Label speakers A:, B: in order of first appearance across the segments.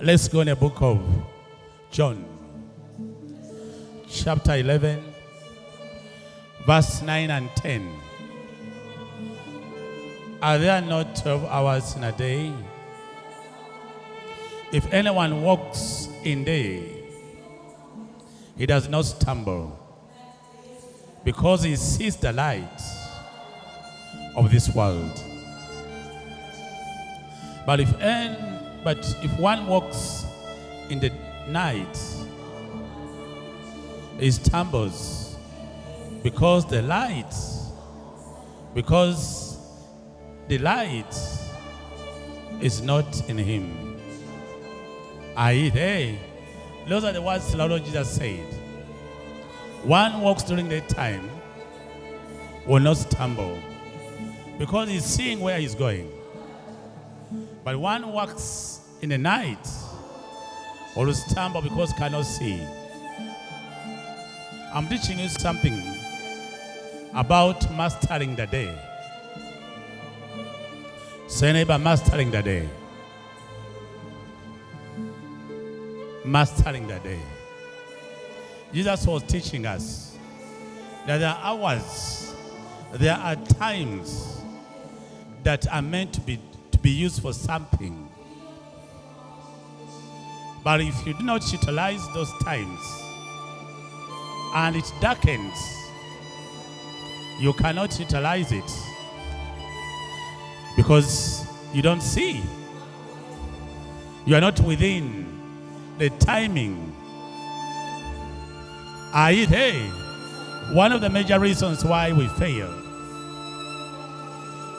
A: Let's go in the book of John, chapter 11, verse 9 and 10. Are there not 12 hours in a day? If anyone walks in day, he does not stumble, because he sees the light of this world. But if one walks in the night, he stumbles, because the light is not in him. Those are the words the Lord Jesus said. One walks during the time will not stumble, because he's seeing where he's going. But one walks in the night will stumble, because cannot see. I'm teaching you something about mastering the day. Say, neighbor, mastering the day. Mastering the day. Jesus was teaching us that there are hours, there are times that are meant to be used for something. But if you do not utilize those times and it darkens, you cannot utilize it, because you don't see. You are not within the timing. One of the major reasons why we fail,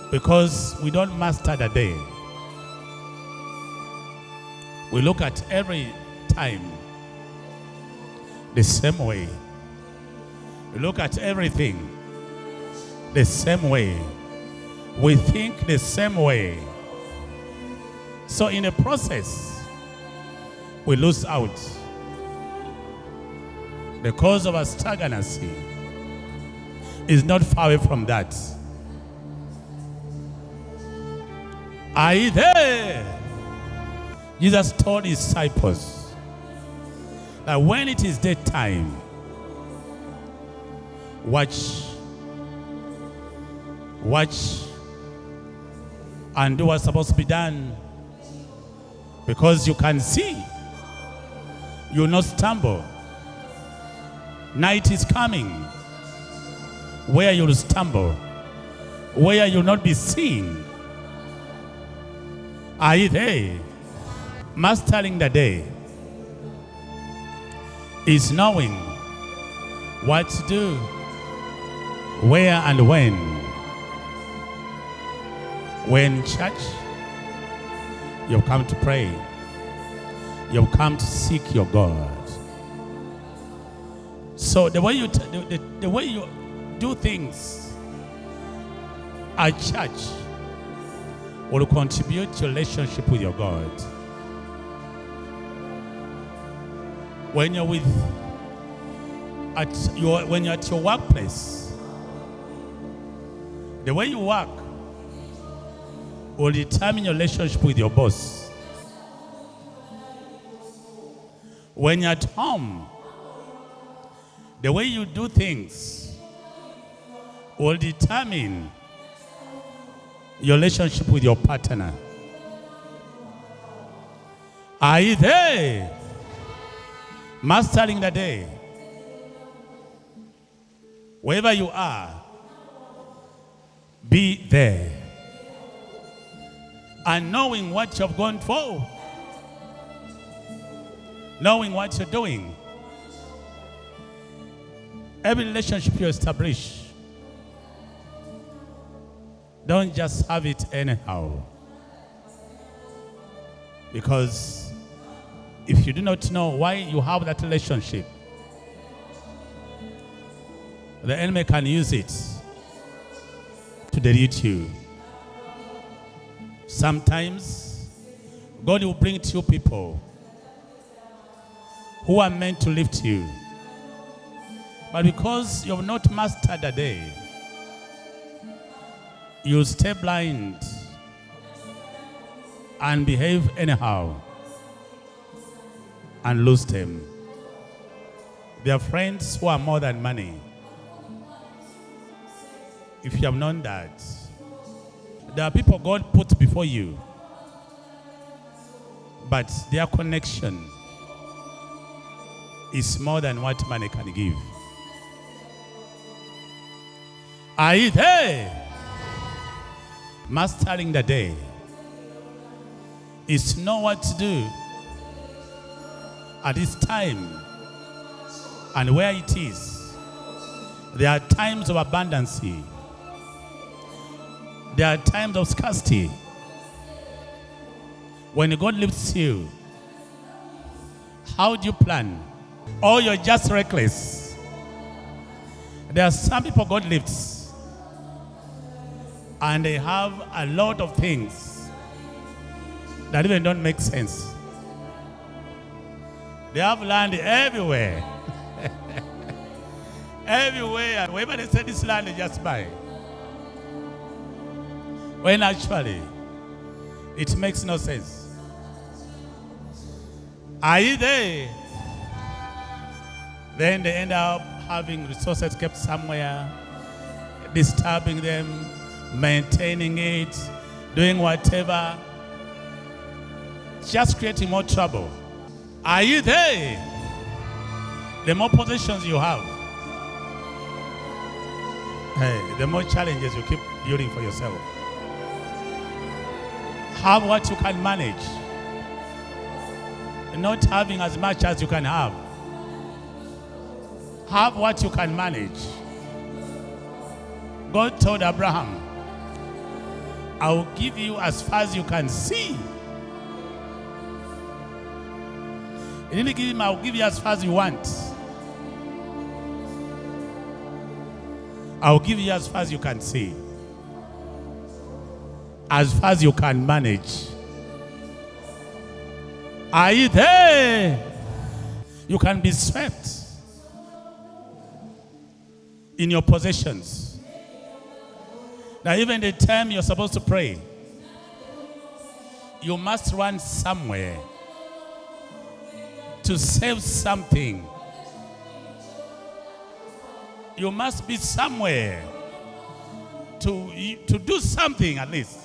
A: because we don't master the day. We look at every time the same way. We look at everything the same way. We think the same way. So in the process, we lose out. The cause of our stagnancy is not far away from that. Are you there? Jesus told his disciples that when it is daytime, watch and do what's supposed to be done, because you can see, you will not stumble. Night is coming where you will stumble, where you will not be seen. Are you there? Mastering the day is knowing what to do, where and when. When church, you've come to pray, you've come to seek your God. So the way you do things at church will contribute to your relationship with your God. When you're when you're at your workplace, the way you work will determine your relationship with your boss. When you're at home, the way you do things will determine your relationship with your partner. Are you there? Mastering the day. Wherever you are, be there. And knowing what you've gone for, knowing what you're doing. Every relationship you establish, don't just have it anyhow. Because if you do not know why you have that relationship, the enemy can use it to delete you. Sometimes God will bring to you people who are meant to lift you. But because you have not mastered the day, you'll stay blind and behave anyhow. and lose them. There are friends who are more than money. If you have known that, there are people God puts before you, but their connection is more than what money can give. Are you there? Mastering the day is to know what to do at this time and where it is. There are times of abundance. There are times of scarcity. When God lifts you, how do you plan? Or you're just reckless? There are some people God lifts, and they have a lot of things that even don't make sense. They have land everywhere. Everywhere. Wherever they say this land, they just buy. When actually, it makes no sense. Are you there? Then they end up having resources kept somewhere, disturbing them, maintaining it, doing whatever, just creating more trouble. Are you there? The more possessions you have, the more challenges you keep building for yourself. Have what you can manage, not having as much as you can have. Have what you can manage. God told Abraham, I will give you as far as you can see. He didn't give him, I will give you as far as you want. I will give you as far as you can see. As far as you can manage. Are you there? You can be swept in your possessions. Now, even the time you're supposed to pray, you must run somewhere to save something. You must be somewhere to do something at least.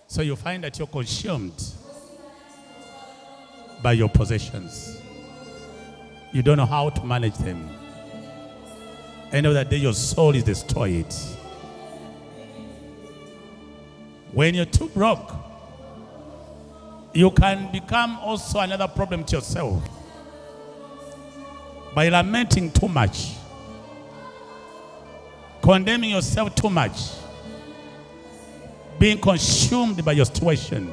A: So you find that you're consumed by your possessions. You don't know how to manage them. End of the day, your soul is destroyed. When you're too broke, you can become also another problem to yourself by lamenting too much, condemning yourself too much, being consumed by your situation,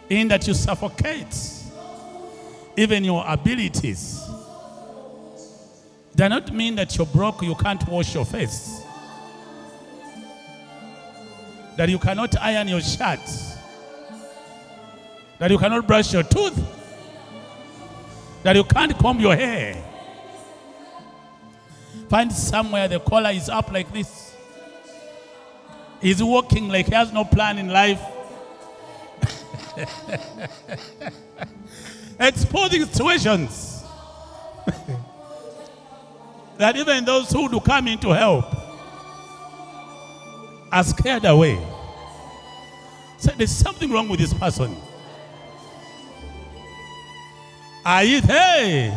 A: in that you suffocate even your abilities. It does not mean that you're broke, you can't wash your face, that you cannot iron your shirt, that you cannot brush your tooth, that you can't comb your hair. Find somewhere the collar is up like this. He's walking like he has no plan in life. Exposing situations that even those who do come in to help are scared away. So there's something wrong with this person. Are you there?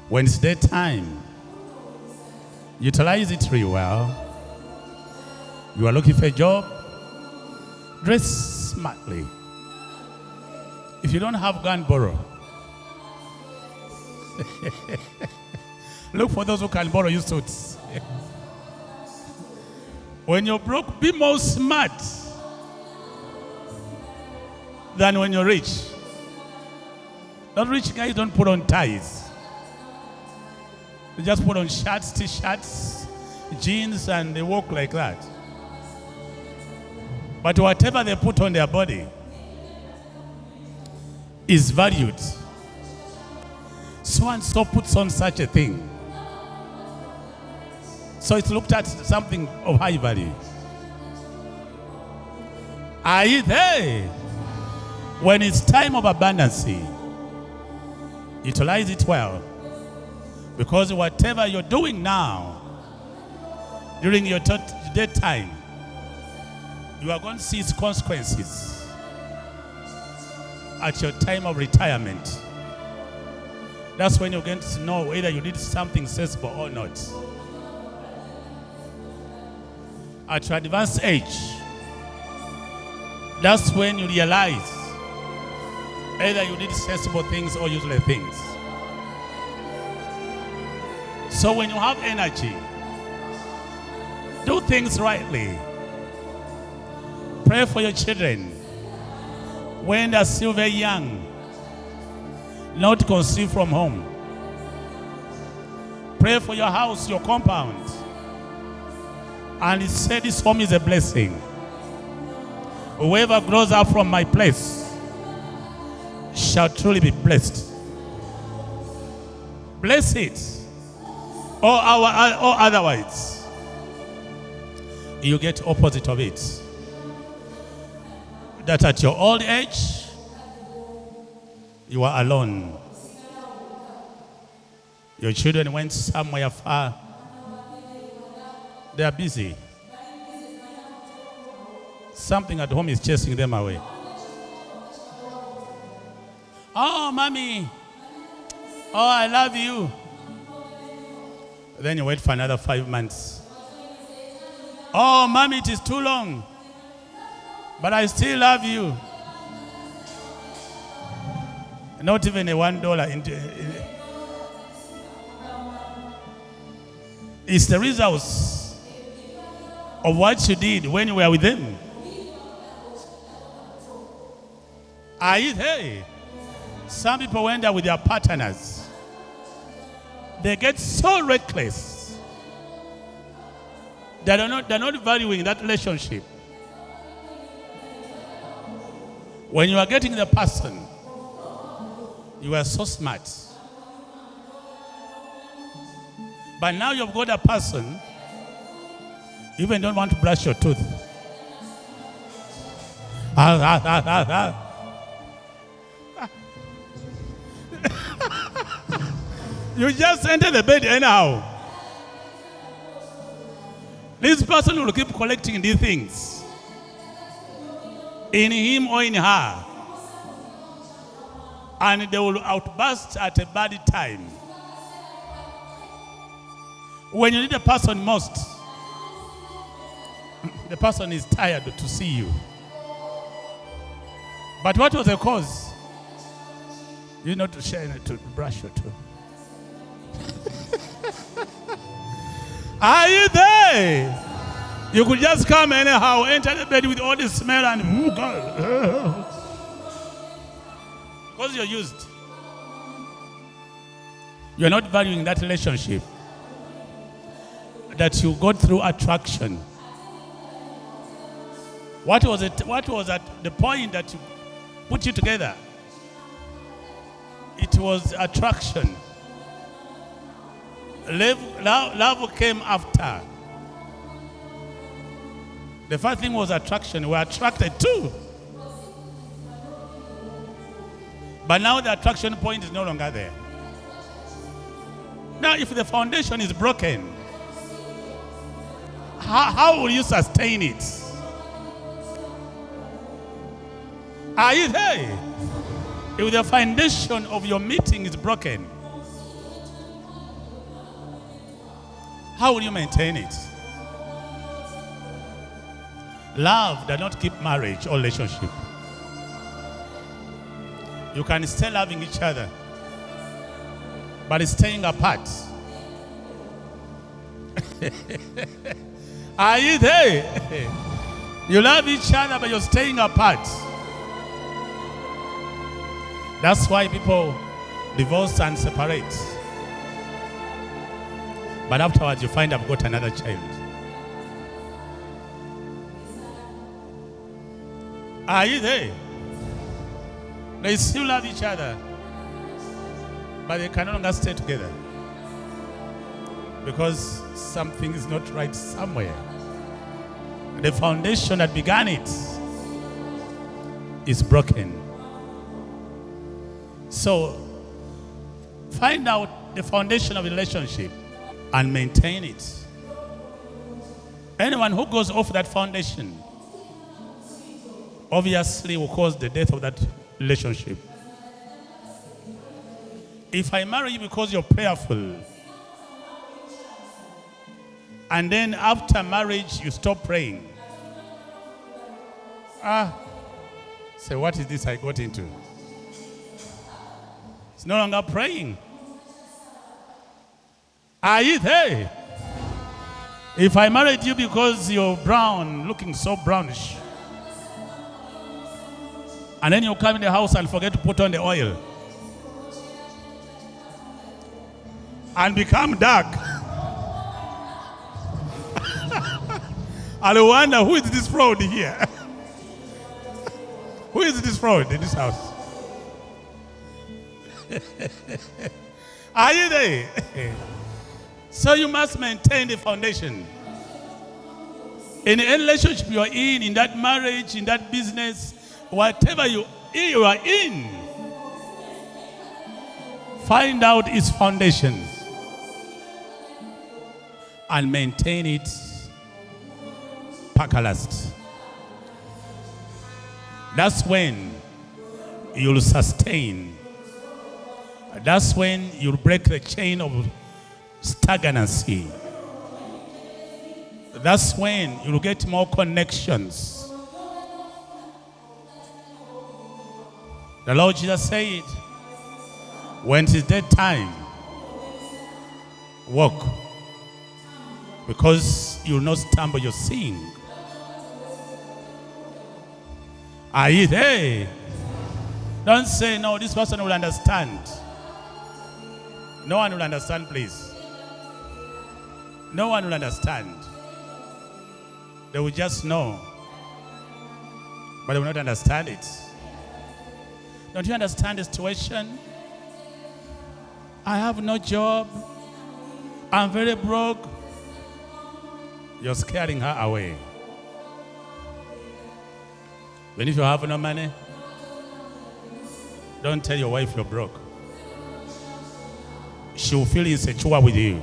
A: When it's daytime, utilize it really well. You are looking for a job, dress smartly. If you don't have, go and borrow. Look for those who can borrow you suits. When you're broke, be more smart than when you're rich. Not rich guys don't put on ties. They just put on shirts, t-shirts, jeans, and they walk like that. But whatever they put on their body is valued. So and so puts on such a thing. So it's looked at something of high value. Are you there? When it's time of abundance, utilize it well. Because whatever you're doing now, during your daytime, you are going to see its consequences at your time of retirement. That's when you're going to know whether you did something sensible or not. At your advanced age, that's when you realize either you did sensible things or useless things. So when you have energy, do things rightly. Pray for your children when they're still very young, not conceived from home. Pray for your house, your compound. And he said this home is a blessing. Whoever grows up from my place shall truly be blessed. Bless it. Or otherwise, you get opposite of it. That at your old age, you are alone. Your children went somewhere far. They are busy. Something at home is chasing them away. Oh, mommy. Oh, I love you. Then you wait for another 5 months. Oh, mommy, it is too long. But I still love you. Not even a $1. It's the results of what you did when you were with them. Hey, some people went there with their partners. They get so reckless. They're not valuing that relationship. When you are getting the person, you are so smart. But now you've got a person, you even don't want to brush your tooth. You just enter the bed anyhow. This person will keep collecting these things in him or in her, and they will outburst at a bad time. When you need a person most, the person is tired to see you. But what was the cause? You know, to share to brush your tooth. Are you there? You could just come anyhow, enter the bed with all the smell and because you're used. You're not valuing that relationship. That you got through attraction. What was it? What was at the point that you put you together? It was attraction. Love came after. The first thing was attraction. We were attracted too. But now the attraction point is no longer there. Now, if the foundation is broken, how will you sustain it? Are you there? If the foundation of your meeting is broken, how will you maintain it? Love does not keep marriage or relationship. You can stay loving each other, but staying apart. Are you there? You love each other, but you're staying apart. That's why people divorce and separate. But afterwards, you find I've got another child. Are you there? They still love each other, but they can no longer stay together because something is not right somewhere. The foundation that began it is broken. So find out the foundation of the relationship and maintain it. Anyone who goes off that foundation obviously will cause the death of that relationship. If I marry you because you're prayerful, and then after marriage you stop praying, say, what is this I got into? It's no longer praying. Are you there? If I married you because you're brown, looking so brownish, and then you come in the house and forget to put on the oil and become dark, I wonder, who is this fraud here? Who is this fraud in this house? Are you there? So you must maintain the foundation. In any relationship you are in that marriage, in that business, whatever you are in, find out its foundations and maintain it last. That's when you'll sustain. That's when you'll break the chain of stagnancy. That's when you'll get more connections. The Lord Jesus said, when it is dead time, walk, because you'll not stumble your sin. Are you there? Don't say, no, this person will understand. No one will understand, please. No one will understand. They will just know, but they will not understand it. Don't you understand the situation? I have no job. I'm very broke. You're scaring her away. When if you have no money, don't tell your wife you're broke. She will feel insecure with you.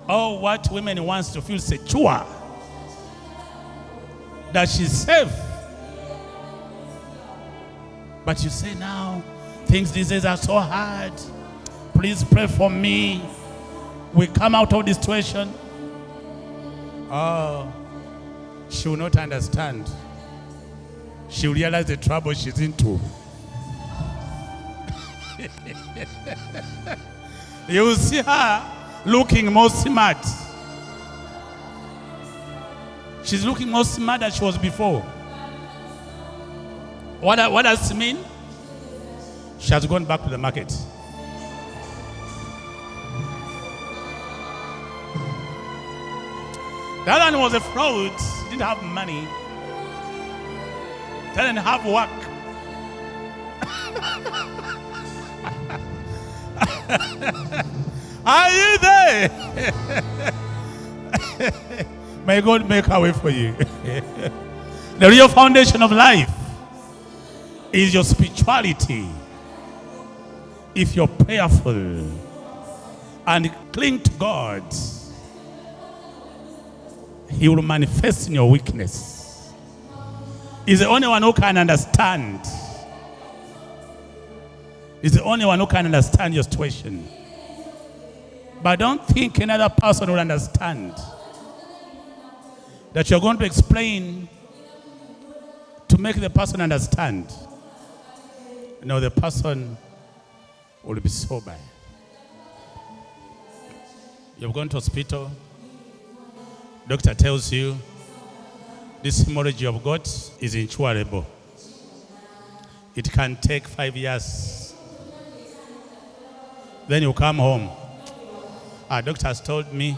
A: Oh, what women wants to feel secure, that she's safe. But you say now, things these days are so hard. Please pray for me. We come out of this situation. Oh, she will not understand. She will realize the trouble she's into. You will see her looking more smart. She's looking more smart than she was before. What does it mean? She has gone back to the market. The other one was a fraud. He didn't have money. Didn't have work. Are you there? May God make a way for you. The real foundation of life is your spirituality. If you're prayerful and cling to God, He will manifest in your weakness. He's the only one who can understand. He's the only one who can understand your situation. But don't think another person will understand. That you're going to explain to make the person understand. No, the person will be sober. You've gone to hospital. Doctor tells you this hemorrhage you've got is incurable. It can take 5 years. Then you come home. Our doctor has told me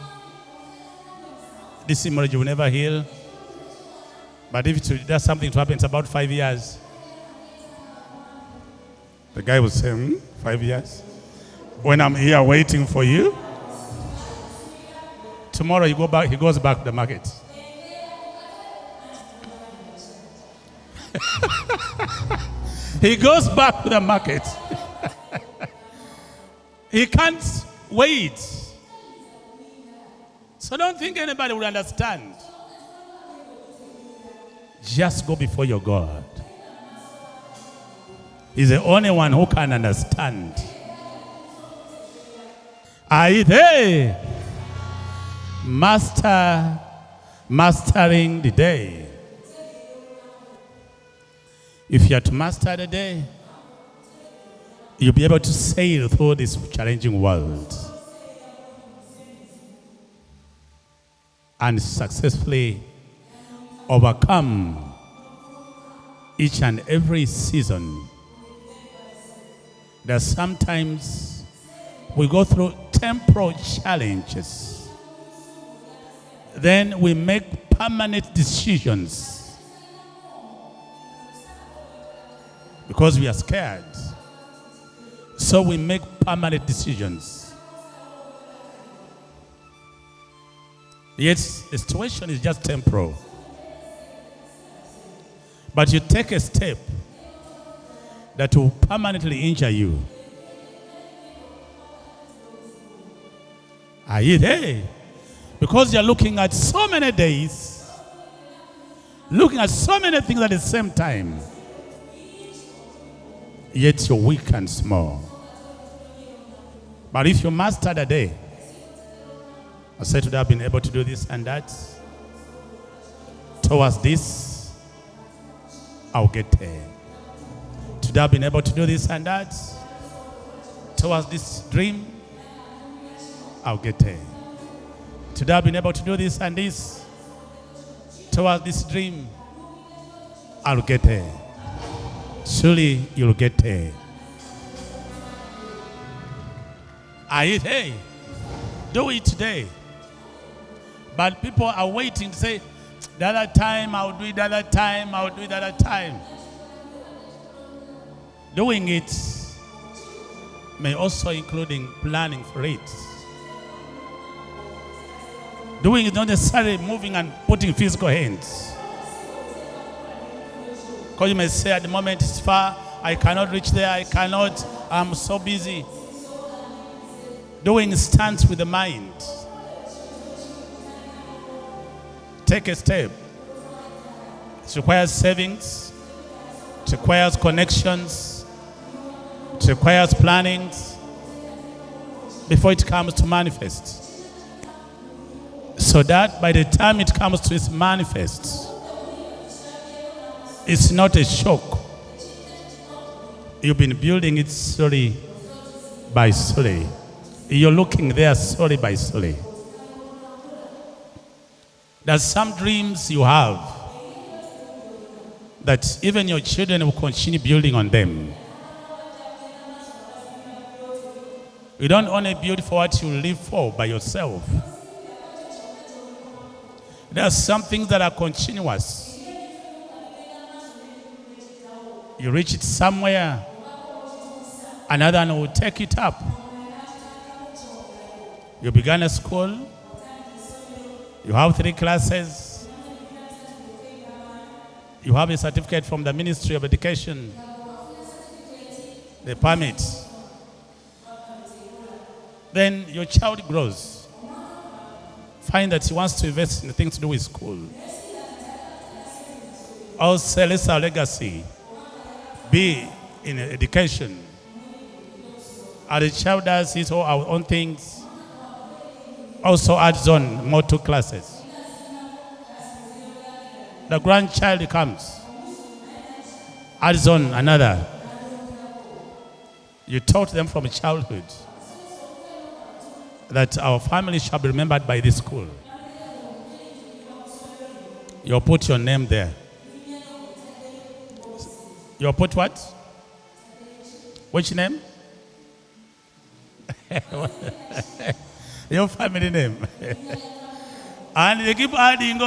A: this hemorrhage will never heal. But if there's something to happen, it's about 5 years. The guy will say, 5 years? When I'm here waiting for you, tomorrow he goes back to the market. He goes back to the market. He can't wait. So don't think anybody will understand. Just go before your God. He's the only one who can understand. Are you there? Mastering the day. If you are to master the day, you'll be able to sail through this challenging world and successfully overcome each and every season. That sometimes we go through temporal challenges. Then we make permanent decisions because we are scared. So we make permanent decisions. Yet the situation is just temporal. But you take a step that will permanently injure you. Are you there? Because you're looking at so many days, looking at so many things at the same time, yet you're weak and small. But if you master the day, I said today I've been able to do this and that, towards this, I'll get there. Today I've been able to do this and that, towards this dream, I'll get there. Today I've been able to do this and this, towards this dream, I'll get there. Surely you'll get there. Are you there? Do it today. But people are waiting to say, the other time I'll do it, the other time I'll do it, the other time. Doing it may also including planning for it. Doing it not necessarily moving and putting physical hands. Because you may say at the moment it's far, I cannot reach there, I'm so busy. Doing starts with the mind. Take a step. It requires savings. It requires connections. It requires planning before it comes to manifest. So that by the time it comes to its manifest, it's not a shock. You've been building it slowly by slowly. You're looking there slowly by slowly. There's some dreams you have that even your children will continue building on them. You don't only build for what you live for by yourself. There are some things that are continuous. You reach it somewhere, another one will take it up. You began a school, you have 3 classes, you have a certificate from the Ministry of Education, the permit. Then your child grows, find that he wants to invest in things to do with school. Also, let's our legacy be in education. And the child does his own things, also adds on more 2 classes. The grandchild comes, adds on another. You taught them from childhood that our family shall be remembered by this school. You'll put your name there. You'll put what? Which name? Your family name. And they keep adding,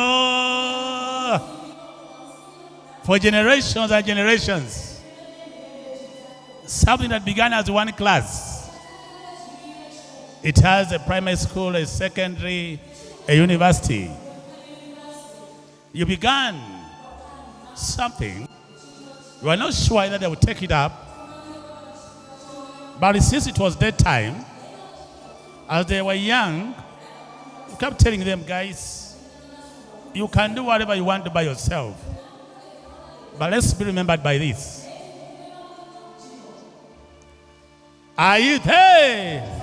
A: for generations and generations. Something that began as 1 class. It has a primary school, a secondary, a university. You began something You are not sure that they will take it up. But since it was that time, as they were young, you kept telling them, guys, you can do whatever you want to by yourself. But let's be remembered by this. Are you there?